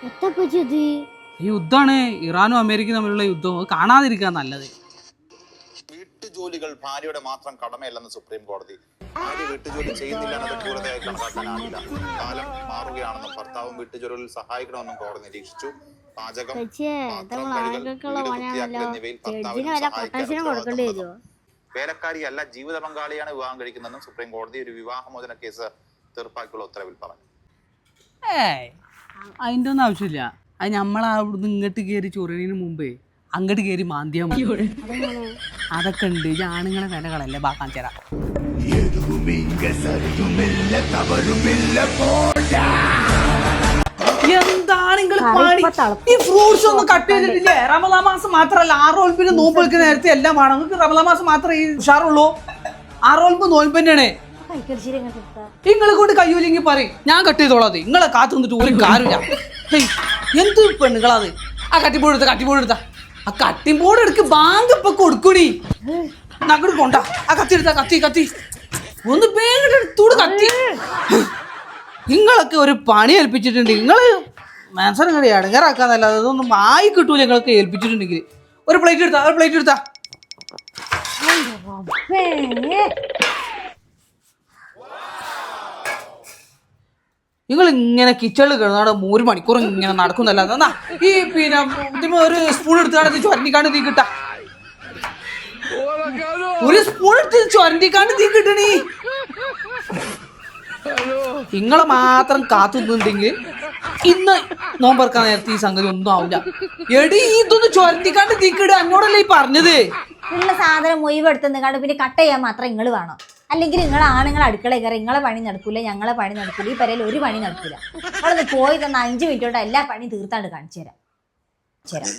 ഈ യുദ്ധമാണ് ഇറാനും അമേരിക്കയും തമ്മിലുള്ള യുദ്ധം. കാണാതിരിക്കാൻ നല്ലത്. വീട്ടുജോലികൾ ഭാര്യയുടെ മാത്രം കടമയല്ലെന്ന് സുപ്രീം കോടതി. ഭാര്യ വീട്ടുജോലി ചെയ്യുന്നില്ല എന്നത് ക്രൂരതയായി കണക്കാക്കാനാവില്ല. കാലം മാറുകയാണെന്നും ഭർത്താവും വീട്ടുജോലിയിൽ സഹായിക്കണമെന്നും കോടതി നിരീക്ഷിച്ചു. പാചകം, എന്നിവയിൽ വേലക്കാരിയല്ല ജീവിത പങ്കാളിയാണ് വിവാഹം കഴിക്കുന്നതെന്നും സുപ്രീം കോടതി ഒരു വിവാഹമോചന കേസ് തീർപ്പാക്കിയുള്ള ഉത്തരവിൽ പറഞ്ഞു. അതിൻ്റെ ഒന്നും ആവശ്യമില്ല. അത് നമ്മളവിടുന്ന് ഇങ്ങോട്ട് കയറി ചൊറിയതിന് മുമ്പേ അങ്ങോട്ട് കയറി മാന്തിയാൽ മതി. അതൊക്കെ ഉണ്ട്. ഈ ആണുങ്ങളെ വിലകളല്ലേ ബാക്കാൻ ചേരാ. എന്താണ് നിങ്ങൾ പണി? ഈ ഫ്രൂട്ട്സ് ഒന്നും കട്ട് ചെയ്തിട്ടില്ലേ? റമദാൻ മാസം മാത്രമല്ല, 6 നോൽപ്പിന് നോമ്പ് വെക്കുന്ന നേരത്തെ എല്ലാം വേണം. നിങ്ങൾക്ക് റമദാൻ മാസം മാത്രമേ ഈ ഉഷാറുള്ളൂ. 6 നോൽപ്പ് നോൽപ്പ് തന്നെയാണ്. നിങ്ങളെ കൊണ്ട് കയ്യൂലെങ്കിൽ പറയും, ഞാൻ കട്ട് ചെയ്തോളാം. നിങ്ങളെ കാത്തു നിന്നിട്ട് ഒരു കാര്യമില്ല. എന്ത് പെണ്ണുങ്ങളത്? ആ കട്ടിബോർഡ് എടുത്ത ആ കട്ടിബോർഡ് എടുക്ക്. ബാങ്ക് ഇപ്പൊ കൊടുക്കൂടി. നഗട് കൊണ്ട ആ കത്തി എടുത്ത കത്തി ഒന്ന് വേഗം എടുത്തൂട് കത്തി. നിങ്ങളൊക്കെ ഒരു പണി ഏൽപ്പിച്ചിട്ടുണ്ട്. നിങ്ങള് മനസ്സിനും കടി അടങ്ങാറാക്കാന്നല്ലാതെ അതൊന്നും ആയി കിട്ടൂല. ഞങ്ങൾക്ക് ഏൽപ്പിച്ചിട്ടുണ്ടെങ്കിൽ ഒരു പ്ലേറ്റ് എടുത്താ നിങ്ങൾ ഇങ്ങനെ കിച്ചണിൽ കിടന്നാട് 1 മണിക്കൂർ ഇങ്ങനെ നടക്കുന്നല്ലാതെ എന്നാ ഈ പിന്നെ ഒരു സ്പൂൺ എടുത്താണ്ട് ചൊരണ്ടിക്കാണ്ട് തീ കിട്ടാ. ഒരു സ്പൂൺ എടുത്ത് ചൊരണ്ടിക്കാണ്ട് തീ കിട്ടണീ. നിങ്ങളെ മാത്രം കാത്തുന്നുണ്ടെങ്കിൽ ഇന്ന് നോമ്പറക്കാൻ നേരത്തെ ഈ സംഗതി ഒന്നും ആവില്ല. എടി ഇതൊന്ന് ചൊരണ്ടിക്കാണ്ട് തീ കിടുക. എന്നോടല്ലേ ഈ പറഞ്ഞത്? ഉള്ള സാധനം മുഴുവെടുത്ത് പിന്നെ കട്ട് ചെയ്യാൻ മാത്രം നിങ്ങൾ വേണം. അല്ലെങ്കിൽ നിങ്ങൾ ആണുങ്ങൾ അടുക്കള കയറി നിങ്ങളെ പണി നടക്കൂല, ഞങ്ങളെ പണി നടക്കൂല. ഈ പെരയിൽ ഒരു പണി നടക്കൂല. നമ്മളത് പോയി തന്ന 5 മിനിറ്റ് കൊണ്ട് എല്ലാ പണിയും തീർത്താണ്ട് കാണിച്ചു തരാം.